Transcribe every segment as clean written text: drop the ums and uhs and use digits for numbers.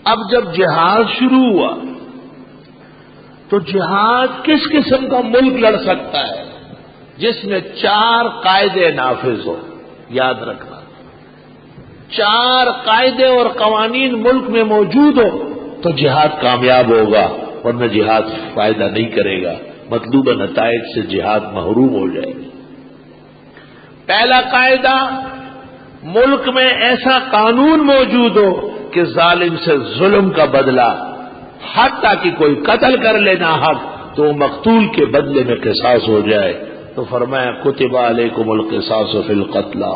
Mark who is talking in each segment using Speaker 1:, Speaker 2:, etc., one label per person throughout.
Speaker 1: اب جب جہاد شروع ہوا تو جہاد کس قسم کا ملک لڑ سکتا ہے؟ جس میں 4 قاعدے نافذ ہو. یاد رکھنا، 4 قاعدے اور قوانین ملک میں موجود ہو تو جہاد کامیاب ہوگا، ورنہ جہاد فائدہ نہیں کرے گا، مطلوبہ نتائج سے جہاد محروم ہو جائے گا. پہلا قاعدہ، ملک میں ایسا قانون موجود ہو کہ ظالم سے ظلم کا بدلہ، حتیٰ کہ کوئی قتل کر لے ناحق تو وہ مقتول کے بدلے میں قصاص ہو جائے. تو فرمایا کتب علیکم القصاص فی القتلی.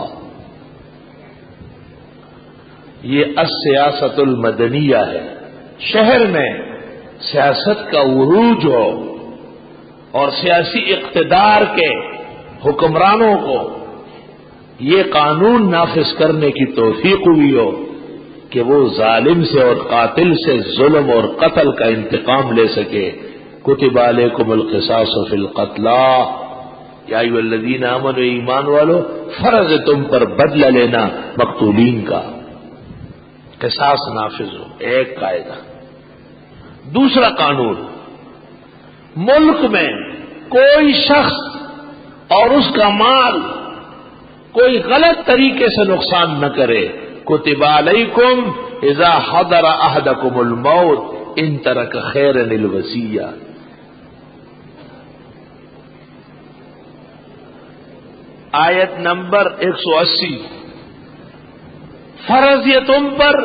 Speaker 1: یہ السیاست المدنیہ ہے. شہر میں سیاست کا عروج ہو اور سیاسی اقتدار کے حکمرانوں کو یہ قانون نافذ کرنے کی توفیق ہوئی ہو کہ وہ ظالم سے اور قاتل سے ظلم اور قتل کا انتقام لے سکے. کتب علیکم القصاص فی القتلی یا ایھا الذین آمنوا، ایمان والو، فرض تم پر بدلہ لینا مقتولین کا، قصاص نافذ ہو. ایک قاعدہ. دوسرا قانون، ملک میں کوئی شخص اور اس کا مال کوئی غلط طریقے سے نقصان نہ کرے. کتب علیکم اذا حضر احدکم الموت ان ترک خیرا الوصیہ. آیت نمبر 180. فرض یہ تم پر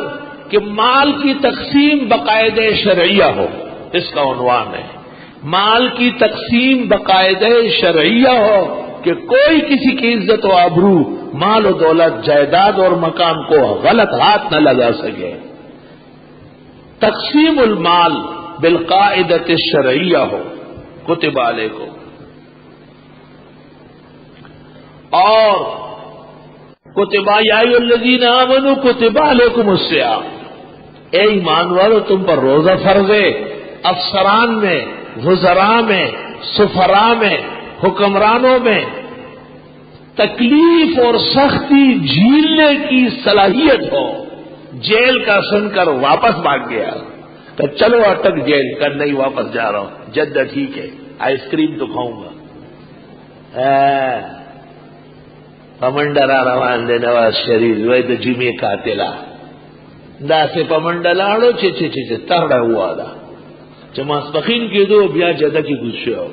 Speaker 1: کہ مال کی تقسیم باقاعدہ شرعیہ ہو، اس کا عنوان ہے. مال کی تقسیم باقاعدہ شرعیہ ہو کہ کوئی کسی کی عزت و آبرو، مال و دولت، جائیداد اور مکان کو غلط ہاتھ نہ لگا سکے. تقسیم المال بالقاعدۃ الشرعیہ ہو. کتب علیکم. اور کتب یا ایھا الذین آمنوا کتب علیکم الصیام. اے ایمان والو، تم پر روزہ فرض ہے. افسران میں، وزراء میں، سفراء میں، حکمرانوں میں تکلیف اور سختی جھیلنے کی صلاحیت ہو. جیل کا سن کر واپس بھاگ گیا تو چلو اٹک جیل کر، نہیں واپس جا رہا ہوں، جدہ ٹھیک ہے، آئس کریم تو کھاؤں گا. پمنڈرا روان دے نواز شریف وی تو جمعے قاتلا دا سے پمنڈلاڑو چھ ترڑا ہوا دا چماسپخین کی دو بیا جدہ کی گزشے ہو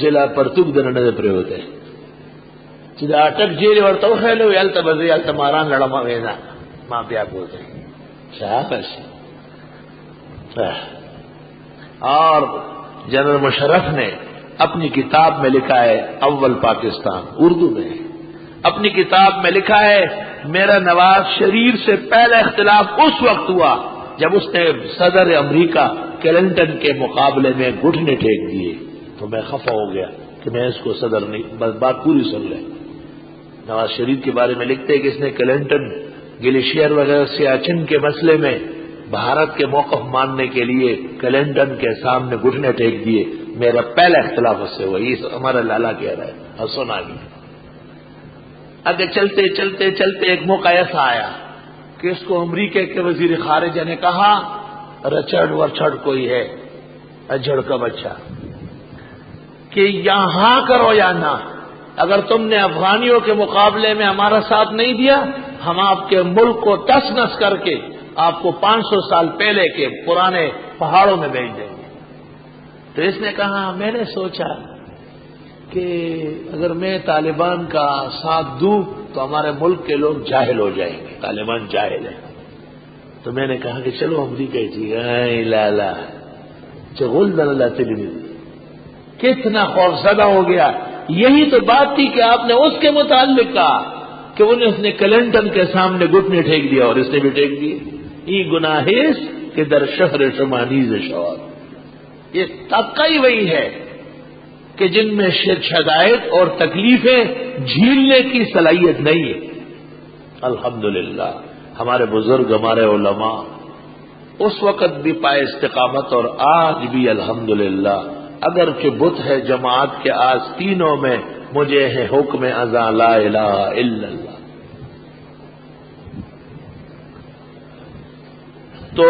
Speaker 1: چلا پرتوک دن نده پرے ہوتے چی دا اٹک جیلی ورطو خیلو یالتا بزی یالتا ماران لڑما وینا ماں بیا بولتے شاپس. اور جنرل مشرف نے اپنی کتاب میں لکھا ہے، اول پاکستان اردو میں اپنی کتاب میں لکھا ہے، میرا نواز شریف سے پہلا اختلاف اس وقت ہوا جب اس نے صدر امریکہ کلنٹن کے مقابلے میں گھٹنے ٹیک دیے تو میں خفا ہو گیا کہ میں اس کو صدر نہیں. بس بات پوری سن لیں. نواز شریف کے بارے میں لکھتے ہیں کہ اس نے کلنٹن، گلیشیئر وغیرہ سیاچن کے مسئلے میں بھارت کے موقف ماننے کے لیے کلنٹن کے سامنے گھٹنے ٹیک دیے. میرا پہلا اختلاف اس سے ہوا. یہ ہمارا لالا کہہ رہا ہے اور سنا بھی. اگر چلتے چلتے چلتے ایک موقع ایسا آیا کہ اس کو امریکہ کے وزیر خارجہ نے کہا، رچڑ ورچڑ کوئی ہے اجڑ کا بچہ، کہ یہاں کرو یا نہ، اگر تم نے افغانیوں کے مقابلے میں ہمارا ساتھ نہیں دیا، ہم آپ کے ملک کو تس نس کر کے آپ کو 500 سال پہلے کے پرانے پہاڑوں میں بھیج دیں گے. تو اس نے کہا، میں نے سوچا کہ اگر میں طالبان کا ساتھ دوں تو ہمارے ملک کے لوگ جاہل ہو جائیں گے، طالبان جاہل ہیں. تو میں نے کہا کہ چلو امریکہ جی لالا چغل دلالہ تلمی، کتنا خوفزدہ ہو گیا. یہی تو بات تھی کہ آپ نے اس کے متعلق کہا کہ اس نے کلنٹن کے سامنے گھٹنے ٹھیک دیا اور اس نے بھی ٹھیک دیے. یہ گناہیس کہ در شہر شمانیز شواب. یہ طبقہ ہی وہی ہے کہ جن میں شدائد اور تکلیفیں جھیلنے کی صلاحیت نہیں ہے. الحمدللہ ہمارے بزرگ، ہمارے علماء اس وقت بھی پائے استقامت، اور آج بھی الحمدللہ اگرچہ بت ہے جماعت کے آستینوں میں، مجھے ہے حکم ازاں لا الہ الا اللہ. تو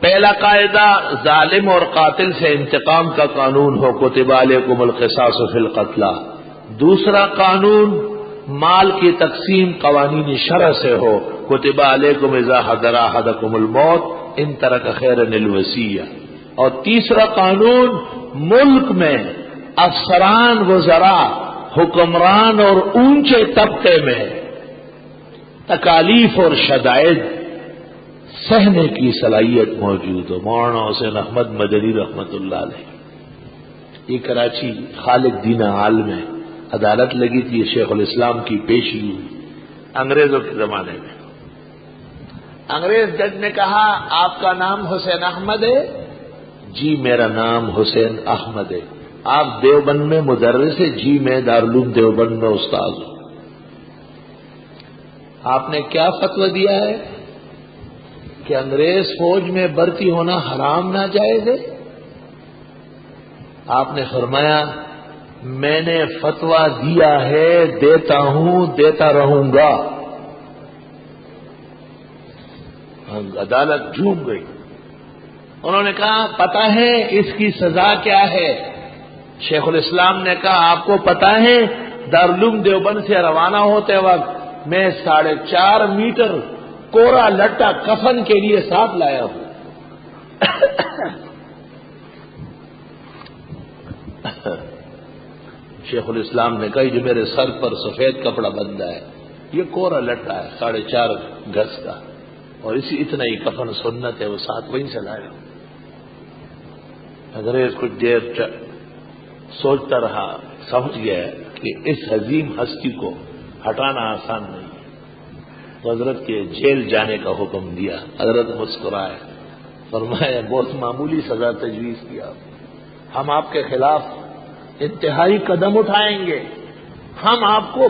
Speaker 1: پہلا قاعدہ ظالم اور قاتل سے انتقام کا قانون ہو، کتب علیکم القصاص فی القتلى۔ دوسرا قانون مال کی تقسیم قوانین شرع سے ہو، کتب علیکم اذا حضر احدکم الموت ان ترک خیرا الوصیہ۔ اور تیسرا قانون ملک میں افسران وزراء حکمران اور اونچے طبقے میں تکالیف اور شدائد سہنے کی صلاحیت موجود ہو۔ مولانا حسین احمد مدنی رحمت اللہ علیہ، یہ کراچی خالد دینہ ہال میں عدالت لگی تھی، شیخ الاسلام کی پیشی ہوئی انگریزوں کے زمانے میں۔ انگریز جج نے کہا آپ کا نام حسین احمد ہے؟ جی میرا نام حسین احمد ہے۔ آپ دیوبند میں مدرس ہے؟ جی میں دارالعلوم دیوبند میں استاد ہوں۔ آپ نے کیا فتویٰ دیا ہے کہ انگریز فوج میں بھرتی ہونا حرام ناجائز ہے؟ آپ نے فرمایا میں نے فتویٰ دیا ہے، دیتا ہوں، دیتا رہوں گا۔ عدالت جھوم گئی۔ انہوں نے کہا پتہ ہے اس کی سزا کیا ہے؟ شیخ الاسلام نے کہا آپ کو پتہ ہے دارالعلوم دیوبند سے روانہ ہوتے وقت میں 4.5 میٹر کوڑا لٹا کفن کے لیے ساتھ لایا ہوں۔ شیخ الاسلام نے کہا جو میرے سر پر سفید کپڑا بندھا ہے یہ کوڑا لٹا ہے 4.5 گز کا، اور اتنا ہی کفن سنت ہے، وہ ساتھ وہیں سے لایا ہوں۔ انگریز کچھ دیر سوچتا رہا، سمجھ گیا کہ اس عظیم ہستی کو ہٹانا آسان نہیں ہے، تو حضرت کے جیل جانے کا حکم دیا۔ حضرت مسکرائے، فرمایا بہت معمولی سزا تجویز کیا، ہم آپ کے خلاف انتہائی قدم اٹھائیں گے، ہم آپ کو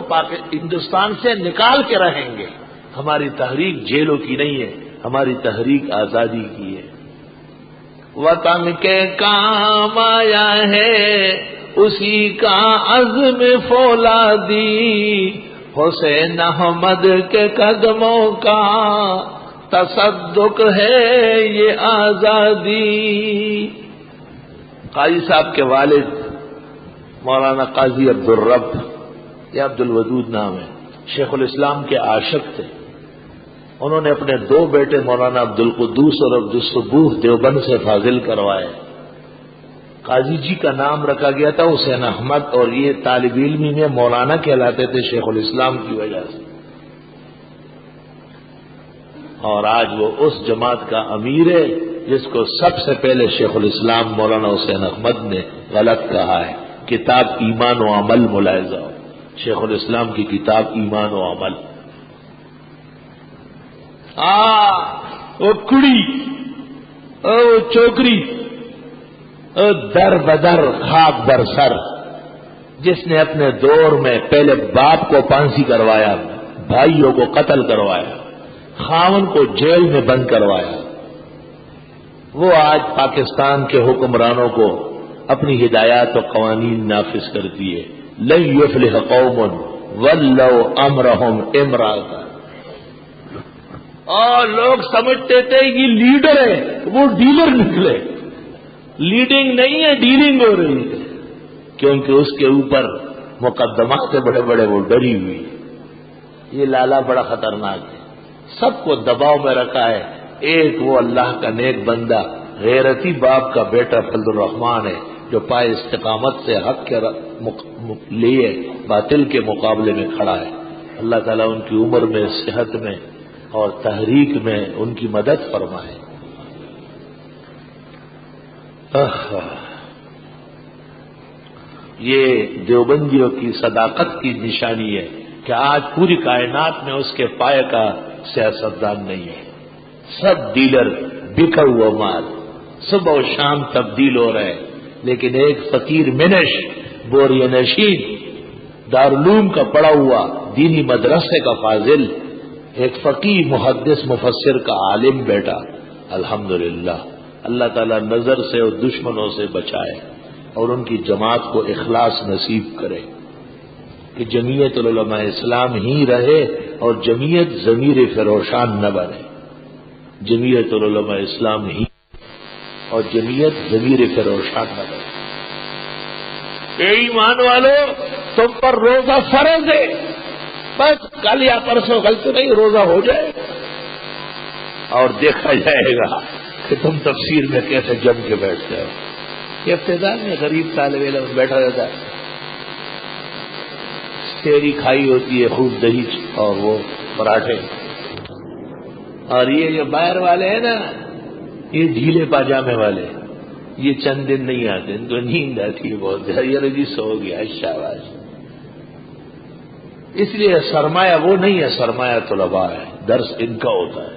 Speaker 1: ہندوستان سے نکال کے رہیں گے۔ ہماری تحریک جیلوں کی نہیں ہے، ہماری تحریک آزادی کی ہے۔ وطن کے کام آیا ہے اسی کا عزم فولادی، حسین احمد کے قدموں کا تصدق ہے یہ آزادی۔ قاضی صاحب کے والد مولانا قاضی عبدالرب یا عبدالودود نام ہے، شیخ الاسلام کے عاشق تھے۔ انہوں نے اپنے 2 بیٹے مولانا عبدالقدوس اور عبدالصبوح دیوبند سے فاضل کروائے۔ قاضی جی کا نام رکھا گیا تھا حسین احمد، اور یہ طالب علمی میں مولانا کہلاتے تھے شیخ الاسلام کی وجہ سے، اور آج وہ اس جماعت کا امیر ہے جس کو سب سے پہلے شیخ الاسلام مولانا حسین احمد نے غلط کہا ہے۔ کتاب ایمان و عمل ملاحظہ ہو، شیخ الاسلام کی کتاب ایمان و عمل۔ وہ کڑی او چوکری او در بدر خاک بر سر، جس نے اپنے دور میں پہلے باپ کو پھانسی کروایا، بھائیوں کو قتل کروایا، خاون کو جیل میں بند کروایا، وہ آج پاکستان کے حکمرانوں کو اپنی ہدایات و قوانین نافذ کرتی ہے۔ لن یفلح قوم ولوا امرهم امرأة، اور لوگ سمجھتے تھے کہ لیڈر ہے، وہ ڈیلر نکلے۔ لیڈنگ نہیں ہے، ڈیلنگ ہو رہی ہے، کیونکہ اس کے اوپر مقدمات سے بڑے بڑے وہ ڈری ہوئی ہے۔ یہ لالا بڑا خطرناک ہے، سب کو دباؤ میں رکھا ہے۔ ایک وہ اللہ کا نیک بندہ غیرتی باپ کا بیٹا فضل الرحمان ہے جو پائے استقامت سے حق کے لیے باطل کے مقابلے میں کھڑا ہے۔ اللہ تعالیٰ ان کی عمر میں، صحت میں اور تحریک میں ان کی مدد فرمائے۔ یہ دیوبندیوں کی صداقت کی نشانی ہے کہ آج پوری کائنات میں اس کے پائے کا سیاستدان نہیں ہے، سب ڈیلر، بکا ہوا مال، صبح و شام تبدیل ہو رہے، لیکن ایک فقیر منش بوریہ نشین دارالعلوم کا پڑھا ہوا دینی مدرسے کا فاضل، ایک فقیہ محدث مفسر کا عالم بیٹا، الحمدللہ اللہ تعالیٰ نظر سے اور دشمنوں سے بچائے اور ان کی جماعت کو اخلاص نصیب کرے کہ جمعیت العلماء اسلام ہی رہے اور جمعیت ضمیر فروشان نہ بنے۔ جمعیت العلماء اسلام ہی اور جمعیت ضمیر فروشان نہ بنے. اے ایمان والو، تم پر روزہ فرض ہے، بس کل یا پرسوں غلط نہیں روزہ ہو جائے اور دیکھا جائے گا کہ تم تفسیر میں کیسے جم کے بیٹھتے ہو. یہ ابتدا میں غریب طالب علم بیٹھا رہتا ہے، سیری کھائی ہوتی ہے خوب دہی اور وہ پراٹھے، اور یہ جو باہر والے ہیں نا، یہ ڈھیلے پاجامے والے، یہ چند دن نہیں آتے، ان کو نیند آتی ہے بہت، یہ جی سو گیا شاباش. اس لیے سرمایہ وہ نہیں ہے، سرمایہ طلباء ہے، درس ان کا ہوتا ہے.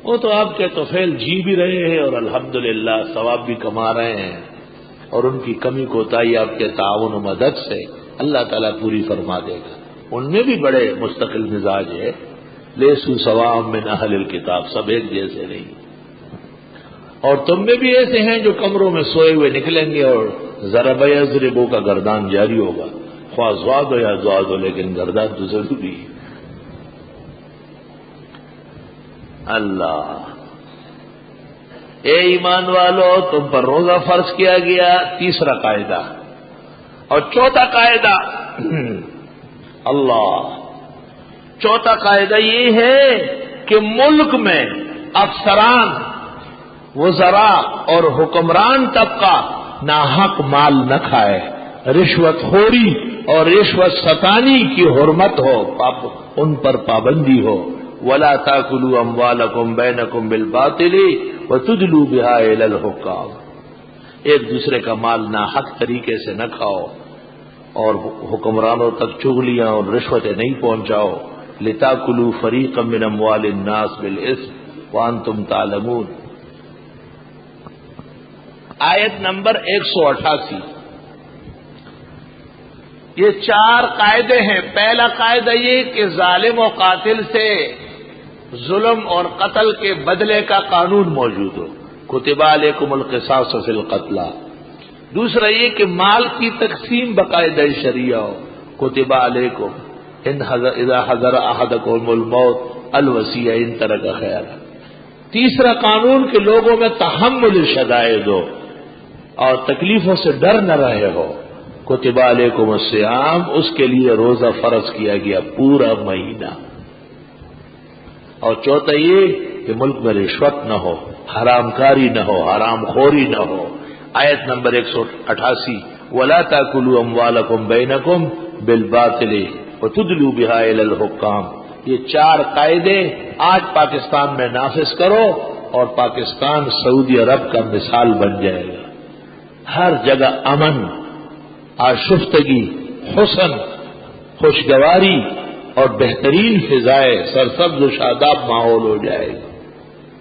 Speaker 1: وہ تو آپ کے توفیل جی بھی رہے ہیں اور الحمدللہ ثواب بھی کما رہے ہیں، اور ان کی کمی کوتاہی آپ کے تعاون و مدد سے اللہ تعالیٰ پوری فرما دے گا. ان میں بھی بڑے مستقل مزاج ہے، لیسوا سواء من اہل الکتاب، سب ایک جیسے نہیں. اور تم میں بھی ایسے ہیں جو کمروں میں سوئے ہوئے نکلیں گے اور ضرب یضربو کا گردان جاری ہوگا، خواہ زواد ہو یا زواد ہو، لیکن گردان تو ضروری ہے. اللہ، اے ایمان والو، تم پر روزہ فرض کیا گیا. تیسرا قاعدہ. اور چوتھا قاعدہ اللہ، چوتھا قاعدہ یہ ہے کہ ملک میں افسران، وزراء اور حکمران طبقہ ناحق مال نہ کھائے، رشوت خوری اور رشوت ستانی کی حرمت ہو، ان پر پابندی ہو. وَلَا تَأْكُلُوا أَمْوَالَكُمْ بَيْنَكُمْ بِالْبَاطِلِ وَتُدْلُوا بِهَا إِلَى الْحُكَّامِ. ایک دوسرے کا مال ناحق طریقے سے نہ کھاؤ اور حکمرانوں تک چغلیاں اور رشوتیں نہیں پہنچاؤ. لِتَأْكُلُوا فَرِيقًا مِّنْ أَمْوَالِ النَّاسِ بِالْإِثْمِ وَأَنْتُمْ تَعْلَمُونَ. آیت نمبر 188. یہ چار قاعدے ہیں. پہلا قاعدہ یہ کہ ظالم و قاتل سے ظلم اور قتل کے بدلے کا قانون موجود ہو، کتب علیکم القصاص فی القتلى. دوسرا یہ کہ مال کی تقسیم باقاعدہ شریعہ ہو، کتب علیکم اذا حضر احدکم الموت الوصیہ ان ترک خیرا. تیسرا قانون کہ لوگوں میں تحمل الشدائد ہو اور تکلیفوں سے ڈر نہ رہے ہو، کتب علیکم الصیام، اس کے لیے روزہ فرض کیا گیا پورا مہینہ. اور چوتھا یہ کہ ملک میں رشوت نہ ہو، حرام کاری نہ ہو، حرام خوری نہ ہو. آیت نمبر 188. وَلَا تَأْكُلُوا أَمْوَالَكُمْ بَيْنَكُمْ بِالْبَاطِلِ وَتُدْلُوا بِهَا إِلَى الْحُكَّامِ. یہ چار قاعدے آج پاکستان میں نافذ کرو اور پاکستان سعودی عرب کا مثال بن جائے گا. ہر جگہ امن، آشفتگی، حسن، خوشگواری اور بہترین فضائے، سرسبز و شاداب ماحول ہو جائے گا.